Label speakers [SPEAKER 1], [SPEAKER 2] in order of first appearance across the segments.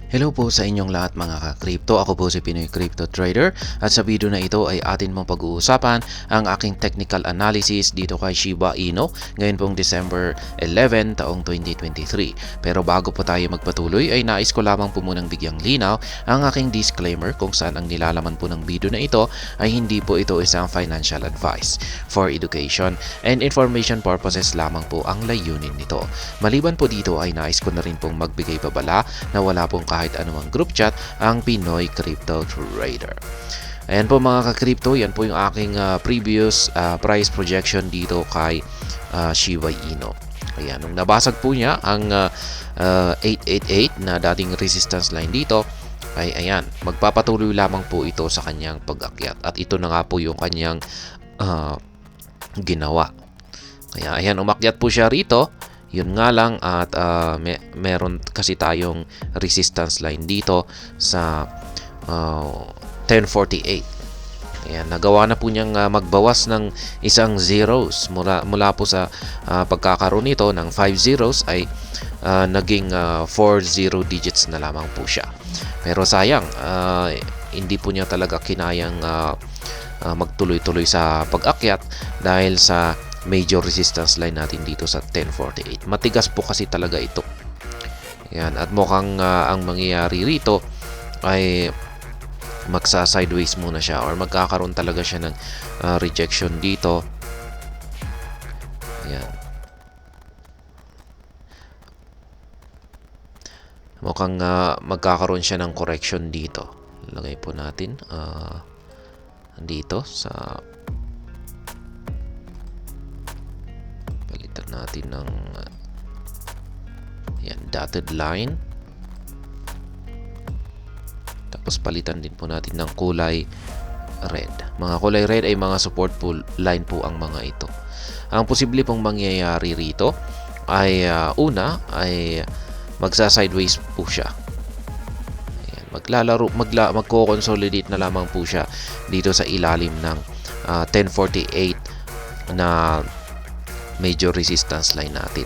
[SPEAKER 1] Hello po sa inyong lahat mga ka-crypto. Ako po si Pinoy Crypto Trader at sa video na ito ay atin mong pag-uusapan ang aking technical analysis dito kay Shiba Inu ngayon pong December 11 taong 2023. Pero bago po tayo magpatuloy ay nais ko lamang po munang bigyang linaw ang aking disclaimer kung saan ang nilalaman po ng video na ito ay hindi po ito isang financial advice. For education and information purposes lamang po ang layunin nito. Maliban po dito ay nais ko na rin pong magbigay babala na wala pong kahit anumang group chat ang Pinoy Crypto Trader. Ayan po mga ka-crypto, yan po yung aking previous price projection dito kay Shiba Inu. Ayan, nung nabasag po niya ang 888 na dating resistance line dito, ay ayan, magpapatuloy lamang po ito sa kanyang pag-akyat. At ito na nga po yung kanyang ginawa. Kaya ayan, umakyat po siya rito. Yun nga lang at meron kasi tayong resistance line dito sa 1048. Ayan, nagawa na po niyang magbawas ng isang zeros mula po sa pagkakaroon nito ng 5 zeros ay naging 4 zero digits na lamang po siya. Pero sayang, hindi po niya talaga kinayang magtuloy-tuloy sa pag-akyat dahil sa major resistance line natin dito sa 1048. Matigas po kasi talaga ito. Yan, at mukhang ang mangyayari rito ay magsa-sideways muna siya or magkakaroon talaga siya ng rejection dito. Yan. Mukhang magkakaroon siya ng correction dito. Lagay po natin dito sa natin ng yan, dotted line, tapos palitan din po natin ng kulay red. Mga kulay red ay mga support line po ang mga ito. Ang posible pong mangyayari rito ay una ay magsa-sideways po siya. Ayan, magko-consolidate na lamang po siya dito sa ilalim ng 1048 na major resistance line natin.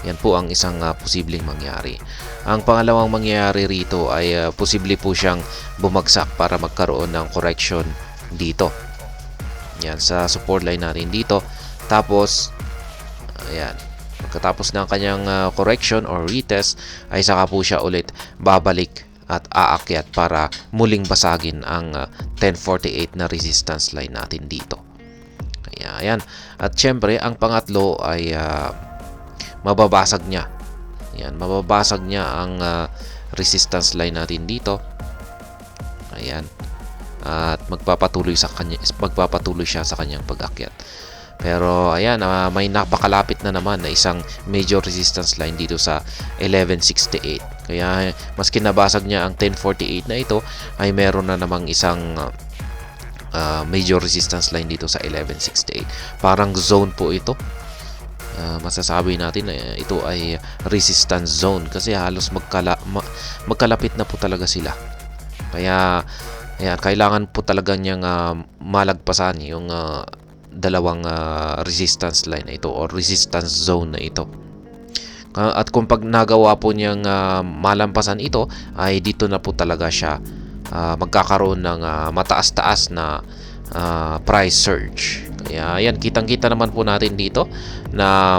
[SPEAKER 1] Yan po ang isang posibleng mangyari. Ang pangalawang mangyayari rito ay posible po siyang bumagsak para magkaroon ng correction dito. Yan sa support line natin dito. Tapos ayan, pagkatapos ng kanyang correction or retest ay saka po siya ulit babalik at aakyat para muling basagin ang 1048 na resistance line natin dito. Ayan. At syempre, ang pangatlo ay mababasag niya. Ayan, mababasag niya ang resistance line natin dito. Ayan. At magpapatuloy siya sa kanyang pag-akyat. Pero ayan, may napakalapit na naman na isang major resistance line dito sa 1168. Kaya maski nabasag niya ang 1048 na ito, ay meron na namang isang major resistance line dito sa 1168. Parang zone po ito. Masasabi natin na ito ay resistance zone kasi halos magkalapit na po talaga sila. Kaya ayan, kailangan po talaga niyang malagpasan yung dalawang resistance line na ito or resistance zone na ito. At kung pag nagawa po niyang malampasan ito, ay dito na po talaga siya magkakaroon ng mataas-taas na price surge. Kaya ayan, kitang-kita naman po natin dito na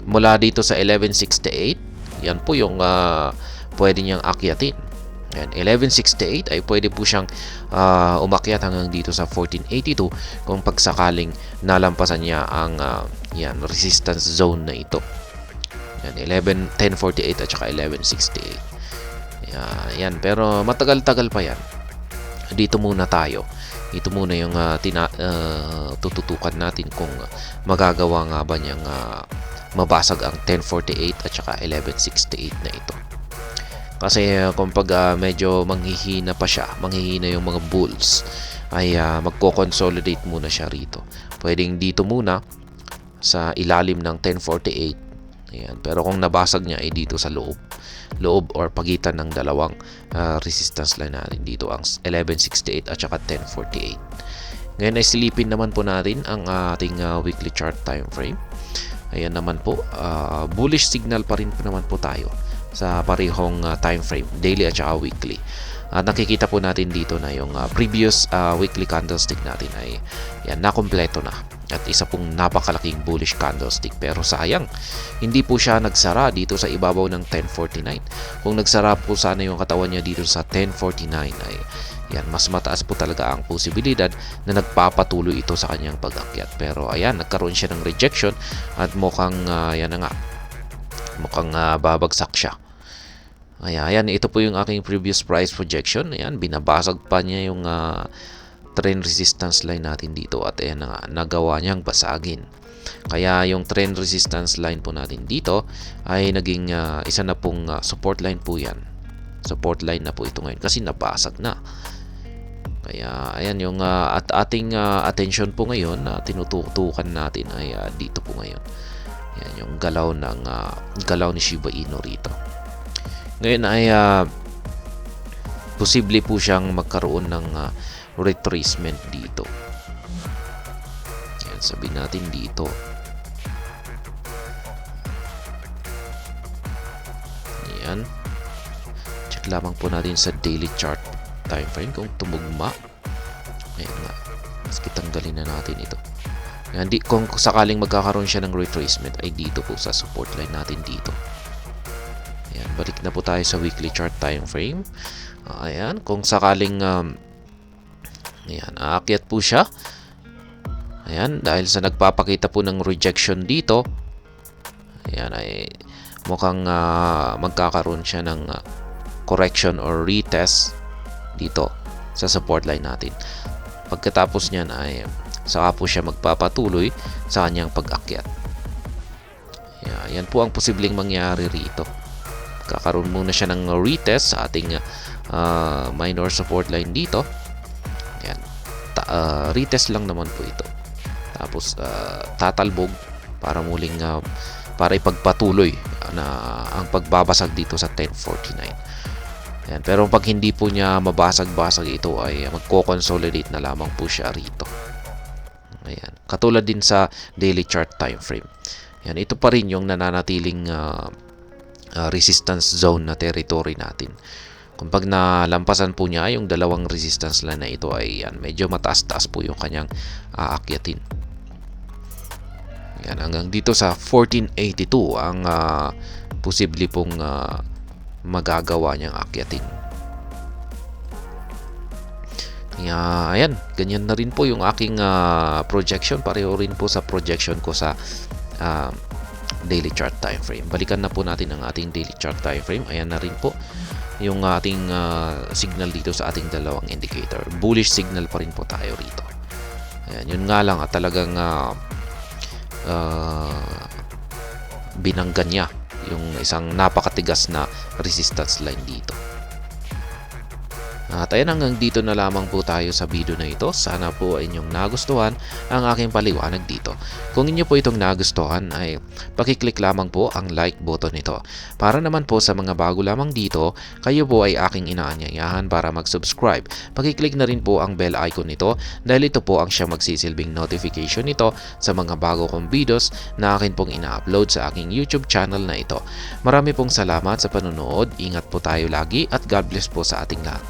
[SPEAKER 1] mula dito sa 1168, yan po yung pwede niyang akyatin. Yan, 1168 ay pwede po siyang umakyat hanggang dito sa 1482 kung pagsakaling nalampasan niya ang yan, resistance zone na ito. Yan, 1048 at saka 1168. Yan, pero matagal-tagal pa yan. Dito muna tayo. Ito muna yung tututukan natin kung magagawa nga ba niyang mabasag ang 1048 at saka 1168 na ito. Kasi kung pag medyo manghihina pa siya, manghihina yung mga bulls, ay magko-consolidate muna siya rito. Pwedeng dito muna sa ilalim ng 1048. Ayan, pero kung nabasag niya ay dito sa loob or pagitan ng dalawang resistance line natin dito, ang 1168 at saka 1048. Ngayon ay silipin naman po natin ang ating weekly chart time frame. Ayan naman po, bullish signal pa rin po naman po tayo sa parehong time frame, daily at saka weekly. At nakikita po natin dito na yung previous weekly candlestick natin ay yan, nakompleto na. At isa pong napakalaking bullish candlestick, pero sayang hindi po siya nagsara dito sa ibabaw ng 1049. Kung nagsara po sana yung katawan niya dito sa 1049 ay yan, mas mataas po talaga ang posibilidad na nagpapatuloy ito sa kanyang pag-akyat. Pero ayan, nagkaroon siya ng rejection at mukhang yan na nga, mukhang babagsak siya. Ayan, ito po yung aking previous price projection. Ayan, binabasag pa niya yung trend resistance line natin dito at ayan na nga, nagawa niyang basagin. Kaya yung trend resistance line po natin dito ay naging isa na pong support line po yan. Support line na po ito ngayon kasi nabasag na. Kaya ayan yung at ating attention po ngayon na tinututukan natin ay dito po ngayon. Ayan yung galaw ng galaw ni Shiba Inu rito. Ngayon ay posible po siyang magkaroon ng retracement dito. Ayan, sabihin natin dito. Ayan. Check lamang po natin sa daily chart time frame kung tumugma. Ayan nga. Mas kitanggalin na natin ito. Ayan, kung sakaling magkakaroon siya ng retracement ay dito po sa support line natin dito. Ayan, balik na po tayo sa weekly chart time frame. Ayan, kung sakaling ayan, aakyat po siya. Ayan, dahil sa nagpapakita po ng rejection dito, ayan ay mukhang magkakaroon siya ng correction or retest dito sa support line natin. Pagkatapos niyan ay saka po siya magpapatuloy sa kanyang pag-akyat. Ayan po ang posibleng mangyari rito. Kakaroon muna siya ng retest sa ating minor support line dito. Ayan. Retest lang naman po ito. Tapos tatalbog para muling para ipagpatuloy na ang pagbabasag dito sa 1049. Ayan. Pero pag hindi po niya mabasag-basag ito ay magko-consolidate na lamang po siya rito. Ayan. Katulad din sa daily chart time frame. Ayan. Ito pa rin yung nananatiling resistance zone na territory natin. Kung pag nalampasan po niya yung dalawang resistance line na ito ay yan, medyo mataas-taas po yung kanyang aakyatin. Yan, hanggang dito sa 1482 ang posible pong magagawa niyang akyatin. Kaya ayan, ganyan na rin po yung aking projection. Pareho rin po sa projection ko sa daily chart time frame. Balikan na po natin ang ating daily chart time frame. Ayan na rin po yung ating signal dito sa ating dalawang indicator. Bullish signal pa rin po tayo rito. Ayan, yun nga lang at talagang binanggan niya yung isang napakatigas na resistance line dito. At ayan, hanggang dito na lamang po tayo sa video na ito. Sana po ay inyong nagustuhan ang aking paliwanag dito. Kung inyo po itong nagustuhan ay pakiclick lamang po ang like button nito. Para naman po sa mga bago lamang dito, kayo po ay aking inaanyayahan para mag-subscribe. Pakiclick na rin po ang bell icon nito dahil ito po ang siyang magsisilbing notification nito sa mga bago kong videos na akin pong ina-upload sa aking YouTube channel na ito. Marami pong salamat sa panonood. Ingat po tayo lagi at God bless po sa ating lahat.